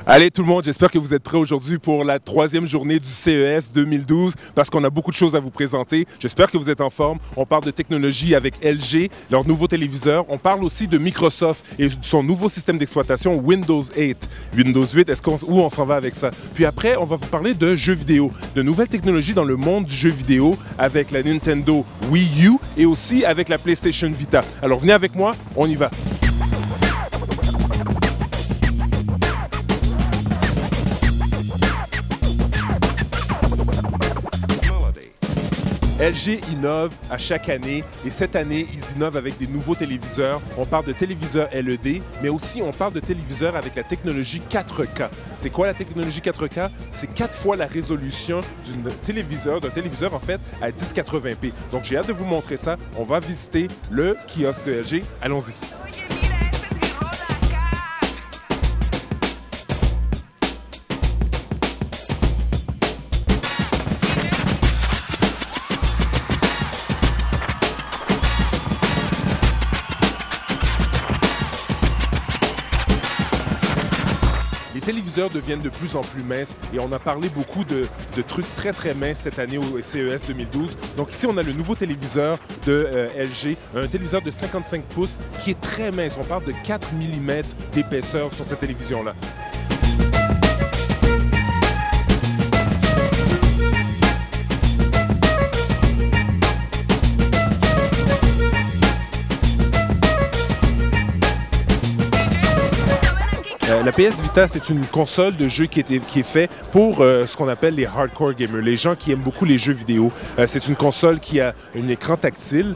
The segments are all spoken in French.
Allez tout le monde, j'espère que vous êtes prêts aujourd'hui pour la troisième journée du CES 2012 parce qu'on a beaucoup de choses à vous présenter. J'espère que vous êtes en forme. On parle de technologie avec LG, leur nouveau téléviseur. On parle aussi de Microsoft et son nouveau système d'exploitation Windows 8. Windows 8, où on s'en va avec ça? Puis après, on va vous parler de jeux vidéo, de nouvelles technologies dans le monde du jeu vidéo avec la Nintendo Wii U et aussi avec la PlayStation Vita. Alors venez avec moi, on y va. LG innove à chaque année et cette année, ils innovent avec des nouveaux téléviseurs. On parle de téléviseurs LED, mais aussi on parle de téléviseurs avec la technologie 4K. C'est quoi la technologie 4K? C'est 4 fois la résolution d'un téléviseur en fait à 1080p. Donc j'ai hâte de vous montrer ça. On va visiter le kiosque de LG. Allons-y. Les téléviseurs deviennent de plus en plus minces et on a parlé beaucoup de trucs très minces cette année au CES 2012. Donc ici, on a le nouveau téléviseur de LG, un téléviseur de 55 pouces qui est très mince. On parle de 4 mm d'épaisseur sur cette télévision-là. La PS Vita, c'est une console de jeu qui est faite pour ce qu'on appelle les hardcore gamers, les gens qui aiment beaucoup les jeux vidéo. C'est une console qui a un écran tactile,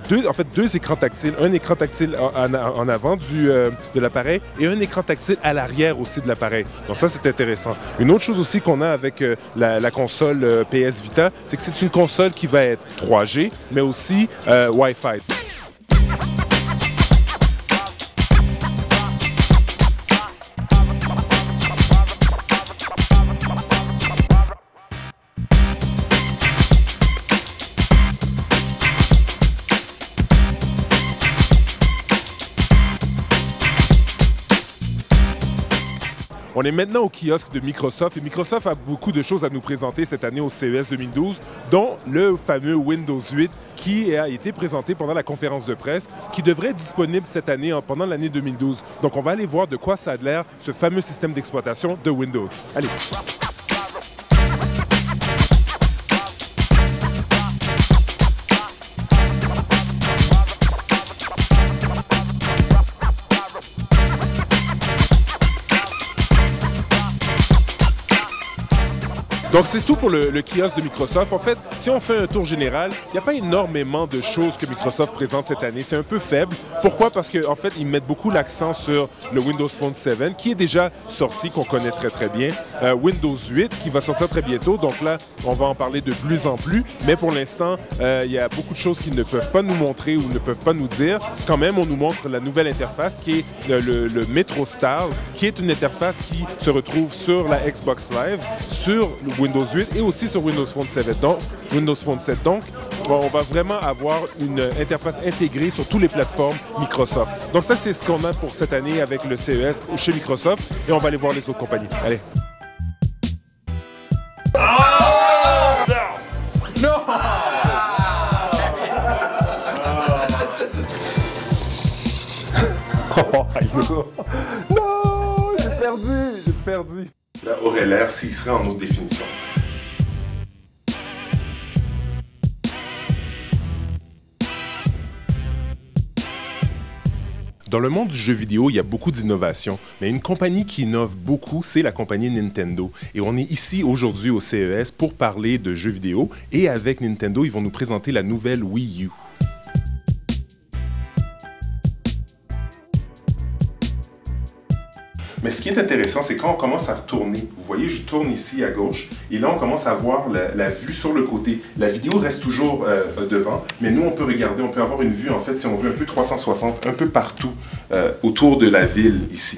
deux écrans tactiles, un écran tactile en avant de l'appareil et un écran tactile à l'arrière aussi de l'appareil. Donc ça, c'est intéressant. Une autre chose aussi qu'on a avec la console PS Vita, c'est que c'est une console qui va être 3G, mais aussi Wi-Fi. On est maintenant au kiosque de Microsoft et Microsoft a beaucoup de choses à nous présenter cette année au CES 2012, dont le fameux Windows 8 qui a été présenté pendant la conférence de presse, qui devrait être disponible cette année, pendant l'année 2012. Donc on va aller voir de quoi ça a l'air, ce fameux système d'exploitation de Windows. Allez! Donc c'est tout pour le kiosque de Microsoft. En fait, si on fait un tour général, il n'y a pas énormément de choses que Microsoft présente cette année. C'est un peu faible. Pourquoi? Parce qu'en fait, ils mettent beaucoup l'accent sur le Windows Phone 7, qui est déjà sorti, qu'on connaît très bien. Windows 8, qui va sortir très bientôt. Donc là, on va en parler de plus en plus. Mais pour l'instant, il y a beaucoup de choses qu'ils ne peuvent pas nous montrer ou ne peuvent pas nous dire. Quand même, on nous montre la nouvelle interface qui est le MetroStyle, qui est une interface qui se retrouve sur la Xbox Live, sur le Windows 8 et aussi sur Windows Phone 7. Donc, on va vraiment avoir une interface intégrée sur toutes les plateformes Microsoft. Donc ça, c'est ce qu'on a pour cette année avec le CES chez Microsoft et on va aller voir les autres compagnies. Allez! Non! Non! J'ai perdu! Là aurait l'air s'il serait en haute définition. Dans le monde du jeu vidéo, il y a beaucoup d'innovations, mais une compagnie qui innove beaucoup, c'est la compagnie Nintendo. Et on est ici aujourd'hui au CES pour parler de jeux vidéo. Et avec Nintendo, ils vont nous présenter la nouvelle Wii U. Mais ce qui est intéressant, c'est quand on commence à tourner. Vous voyez, je tourne ici à gauche, et là, on commence à voir la vue sur le côté. La vidéo reste toujours devant, mais nous, on peut regarder, on peut avoir une vue, en fait, si on veut, un peu 360, un peu partout autour de la ville, ici.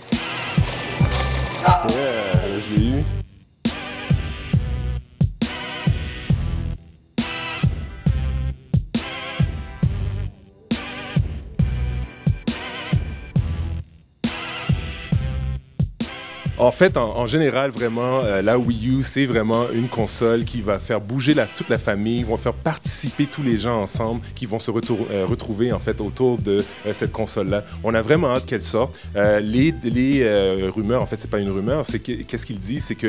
Yeah, je l'ai eu. En fait, en général, vraiment, la Wii U, c'est vraiment une console qui va faire bouger toute la famille, vont faire participer tous les gens ensemble, qui vont se retrouver en fait autour de cette console-là. On a vraiment hâte qu'elle sorte. Les rumeurs, en fait, c'est pas une rumeur, c'est qu'est-ce qu'il dit, c'est que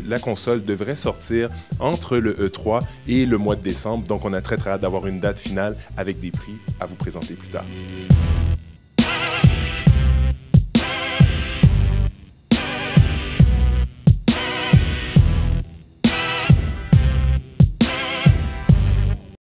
la console devrait sortir entre le E3 et le mois de décembre. Donc, on a très hâte d'avoir une date finale avec des prix à vous présenter plus tard.